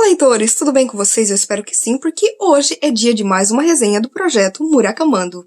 leitores, tudo bem com vocês? Eu espero que sim, porque hoje é dia de mais uma resenha do projeto Murakamando.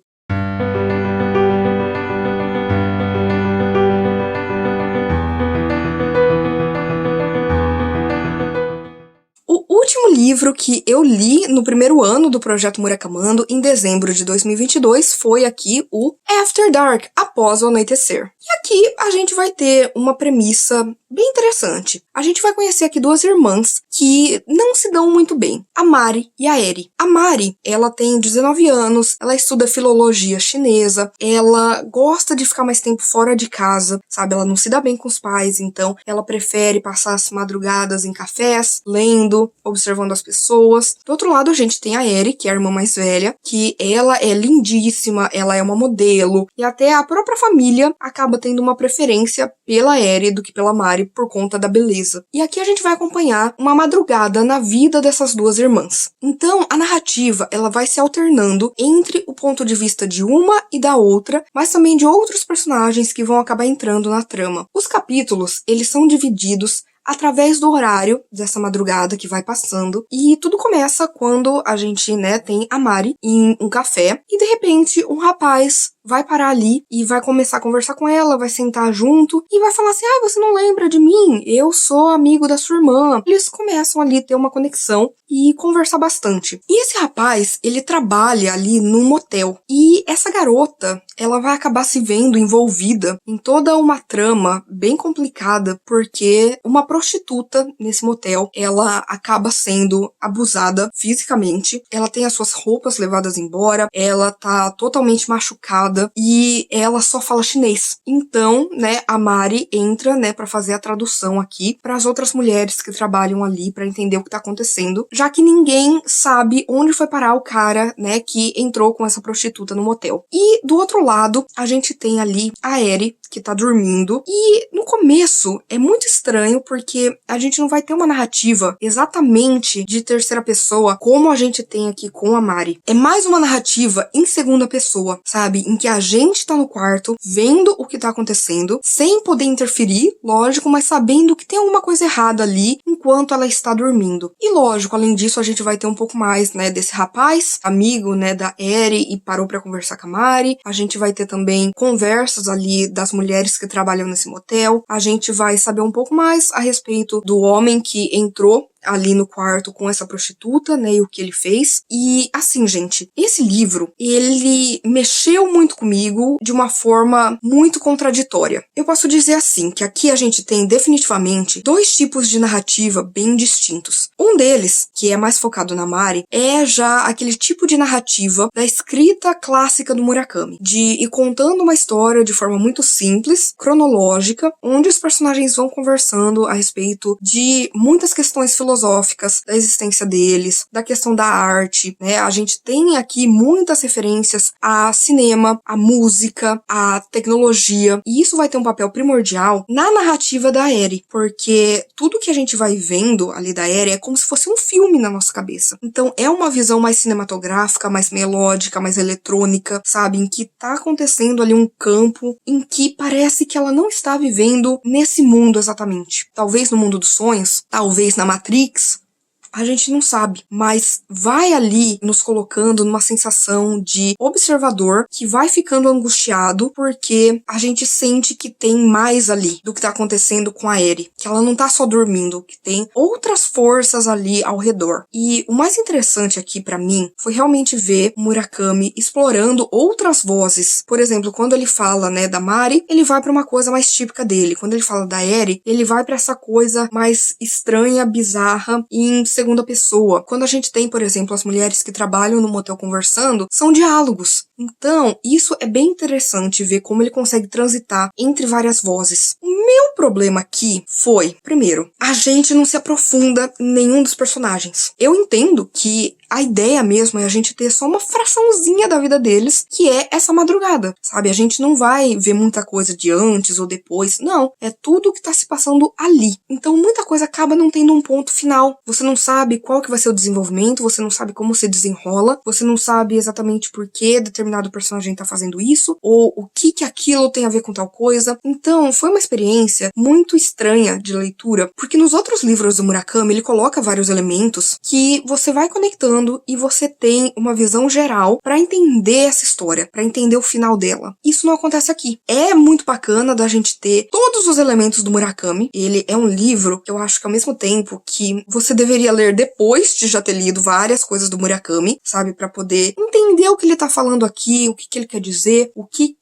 O último livro que eu li no primeiro ano do projeto Murakamando, em dezembro de 2022, foi aqui o After Dark, Após o Anoitecer. E aqui a gente vai ter uma premissa bem interessante. A gente vai conhecer aqui duas irmãs que não se dão muito bem, a Mari e a Eri. A Mari, ela tem 19 anos, ela estuda filologia chinesa, ela gosta de ficar mais tempo fora de casa, sabe? Ela não se dá bem com os pais, então ela prefere passar as madrugadas em cafés, lendo, observando as pessoas. Do outro lado, a gente tem a Eri, que é a irmã mais velha, que ela é lindíssima, ela é uma modelo, e até a própria família acaba tendo uma preferência pela Eri do que pela Mari por conta da beleza. E aqui a gente vai acompanhar uma madrugada na vida dessas duas irmãs. Então, a narrativa, ela vai se alternando entre o ponto de vista de uma e da outra, mas também de outros personagens que vão acabar entrando na trama. Os capítulos, eles são divididos através do horário dessa madrugada que vai passando, e tudo começa quando a gente, tem a Mari em um café, e de repente um rapaz vai parar ali e vai começar a conversar com ela, vai sentar junto e vai falar assim: você não lembra de mim? Eu sou amigo da sua irmã. Eles começam ali a ter uma conexão e conversar bastante. E esse rapaz, ele trabalha ali num motel. E essa garota, ela vai acabar se vendo envolvida em toda uma trama bem complicada, porque uma prostituta nesse motel, ela acaba sendo abusada fisicamente, ela tem as suas roupas levadas embora, ela tá totalmente machucada, e ela só fala chinês. Então, a Mari entra, pra fazer a tradução aqui para as outras mulheres que trabalham ali para entender o que tá acontecendo, já que ninguém sabe onde foi parar o cara, que entrou com essa prostituta no motel. E do outro lado, a gente tem ali a Eri, que tá dormindo, e no começo é muito estranho porque a gente não vai ter uma narrativa exatamente de terceira pessoa como a gente tem aqui com a Mari. É mais uma narrativa em segunda pessoa, sabe? Em que a gente tá no quarto, vendo o que tá acontecendo, sem poder interferir, lógico, mas sabendo que tem alguma coisa errada ali enquanto ela está dormindo. E lógico, além disso, a gente vai ter um pouco mais, desse rapaz, amigo, da Eri, e parou pra conversar com a Mari. A gente vai ter também conversas ali das mulheres que trabalham nesse motel. A gente vai saber um pouco mais a respeito do homem que entrou ali no quarto com essa prostituta, e o que ele fez. E assim, gente, esse livro, ele mexeu muito comigo de uma forma muito contraditória. Eu posso dizer assim, que aqui a gente tem definitivamente dois tipos de narrativa bem distintos. Um deles, que é mais focado na Mari, é já aquele tipo de narrativa da escrita clássica do Murakami, de ir contando uma história de forma muito simples, cronológica, onde os personagens vão conversando a respeito de muitas questões filosóficas, da existência deles, da questão da arte, A gente tem aqui muitas referências a cinema, a música, a tecnologia, e isso vai ter um papel primordial na narrativa da Eri, porque tudo que a gente vai vendo ali da Eri é como se fosse um filme na nossa cabeça. Então é uma visão mais cinematográfica, mais melódica, mais eletrônica, sabe? Em que tá acontecendo ali um campo em que parece que ela não está vivendo nesse mundo exatamente. Talvez no mundo dos sonhos, talvez na Matrix, a gente não sabe, mas vai ali nos colocando numa sensação de observador que vai ficando angustiado porque a gente sente que tem mais ali do que tá acontecendo com a Eri, que ela não tá só dormindo, que tem outras forças ali ao redor. E o mais interessante aqui pra mim foi realmente ver Murakami explorando outras vozes. Por exemplo, quando ele fala, da Mari, ele vai pra uma coisa mais típica dele. Quando ele fala da Eri, ele vai pra essa coisa mais estranha, bizarra e em segunda pessoa. Quando a gente tem, por exemplo, as mulheres que trabalham no motel conversando, são diálogos. Então, isso é bem interessante ver como ele consegue transitar entre várias vozes. O meu problema aqui foi, primeiro, a gente não se aprofunda em nenhum dos personagens. Eu entendo que a ideia mesmo é a gente ter só uma fraçãozinha da vida deles, que é essa madrugada, sabe? A gente não vai ver muita coisa de antes ou depois, não. É tudo que tá se passando ali. Então muita coisa acaba não tendo um ponto final. Você não sabe qual que vai ser o desenvolvimento, você não sabe como se desenrola, você não sabe exatamente por que determinado personagem tá fazendo isso, ou o que aquilo tem a ver com tal coisa. Então, foi uma experiência muito estranha de leitura, porque nos outros livros do Murakami, ele coloca vários elementos que você vai conectando e você tem uma visão geral pra entender essa história, pra entender o final dela. Isso não acontece aqui. É muito bacana da gente ter todos os elementos do Murakami. Ele é um livro que eu acho que ao mesmo tempo que você deveria ler depois de já ter lido várias coisas do Murakami, sabe, pra poder entender o que ele tá falando aqui, o que ele quer dizer, o que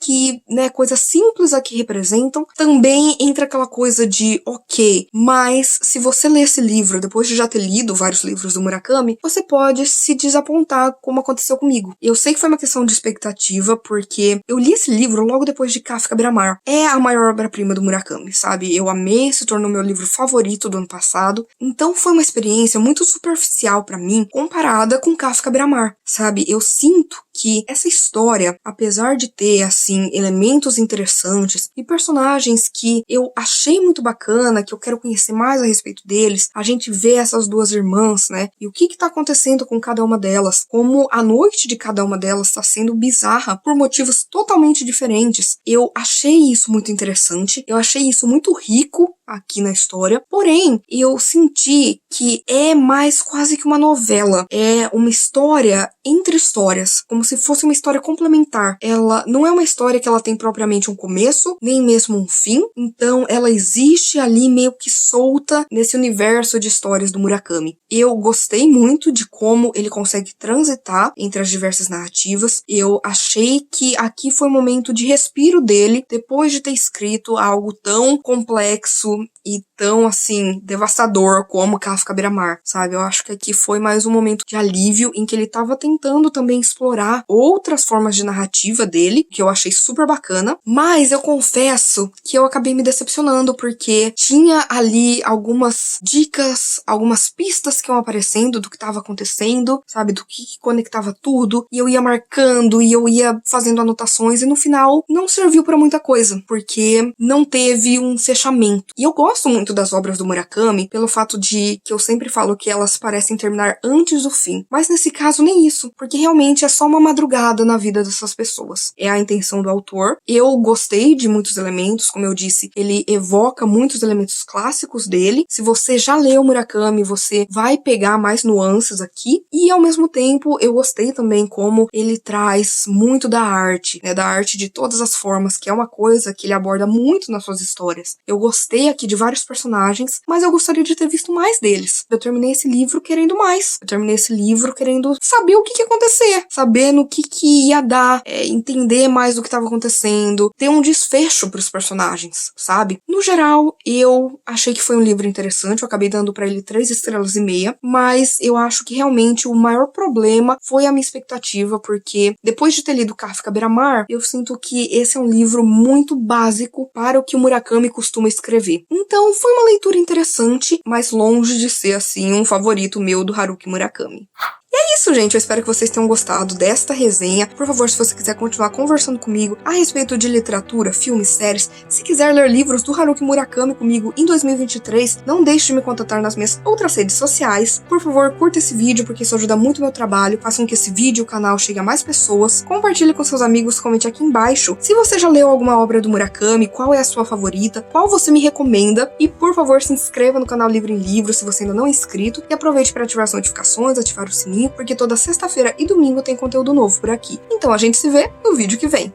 né, coisas simples aqui representam. Também entra aquela coisa de, ok, mas se você ler esse livro depois de já ter lido vários livros do Murakami, você pode se desapontar, como aconteceu comigo. Eu sei que foi uma questão de expectativa, porque eu li esse livro logo depois de Kafka Beira-Mar. É a maior obra-prima do Murakami, sabe? Eu amei, se tornou meu livro favorito do ano passado. Então foi uma experiência muito superficial pra mim, comparada com Kafka Beira-Mar, sabe? Eu sinto que essa história, apesar de ter, assim, elementos interessantes e personagens que eu achei muito bacana, que eu quero conhecer mais a respeito deles, a gente vê essas duas irmãs, né? E o que tá acontecendo com cada uma delas, como a noite de cada uma delas tá sendo bizarra por motivos totalmente diferentes. Eu achei isso muito interessante, eu achei isso muito rico aqui na história, porém, eu senti que é mais quase que uma novela, é uma história entre histórias, como se fosse uma história complementar. Ela não é uma história que ela tem propriamente um começo, nem mesmo um fim, então ela existe ali meio que solta nesse universo de histórias do Murakami. Eu gostei muito de como ele consegue transitar entre as diversas narrativas, eu achei que aqui foi um momento de respiro dele, depois de ter escrito algo tão complexo e tão, assim, devastador como Kafka Beira-Mar, sabe? Eu acho que aqui foi mais um momento de alívio em que ele tava tentando também explorar outras formas de narrativa dele, que eu achei super bacana, mas eu confesso que eu acabei me decepcionando, porque tinha ali algumas dicas, algumas pistas que iam aparecendo do que tava acontecendo, sabe? Do que conectava tudo, e eu ia marcando, e eu ia fazendo anotações, e no final não serviu pra muita coisa, porque não teve um fechamento. E eu gosto muito das obras do Murakami pelo fato de que eu sempre falo que elas parecem terminar antes do fim. Mas nesse caso nem isso, porque realmente é só uma madrugada na vida dessas pessoas. É a intenção do autor. Eu gostei de muitos elementos, como eu disse, ele evoca muitos elementos clássicos dele. Se você já leu Murakami, você vai pegar mais nuances aqui. E ao mesmo tempo, eu gostei também como ele traz muito da arte, né, da arte de todas as formas, que é uma coisa que ele aborda muito nas suas histórias. Eu gostei aqui de vários personagens, mas eu gostaria de ter visto mais deles. Eu terminei esse livro querendo mais. Eu terminei esse livro querendo saber o que ia acontecer, saber no que ia dar, entender mais do que estava acontecendo, ter um desfecho pros personagens, sabe? No geral, eu achei que foi um livro interessante, eu acabei dando pra ele 3,5 estrelas, mas eu acho que realmente o maior problema foi a minha expectativa, porque depois de ter lido Kafka Beira-Mar, eu sinto que esse é um livro muito básico para o que o Murakami costuma escrever. Então, foi uma leitura interessante, mas longe de ser, assim, um favorito meu do Haruki Murakami. E é isso, gente. Eu espero que vocês tenham gostado desta resenha. Por favor, se você quiser continuar conversando comigo a respeito de literatura, filmes, séries, se quiser ler livros do Haruki Murakami comigo em 2023, não deixe de me contatar nas minhas outras redes sociais. Por favor, curta esse vídeo, porque isso ajuda muito o meu trabalho. Faça com que esse vídeo e o canal chegue a mais pessoas. Compartilhe com seus amigos, comente aqui embaixo se você já leu alguma obra do Murakami, qual é a sua favorita, qual você me recomenda. E, por favor, se inscreva no canal Livro em Livro se você ainda não é inscrito. E aproveite para ativar as notificações, ativar o sininho, porque toda sexta-feira e domingo tem conteúdo novo por aqui. Então a gente se vê no vídeo que vem.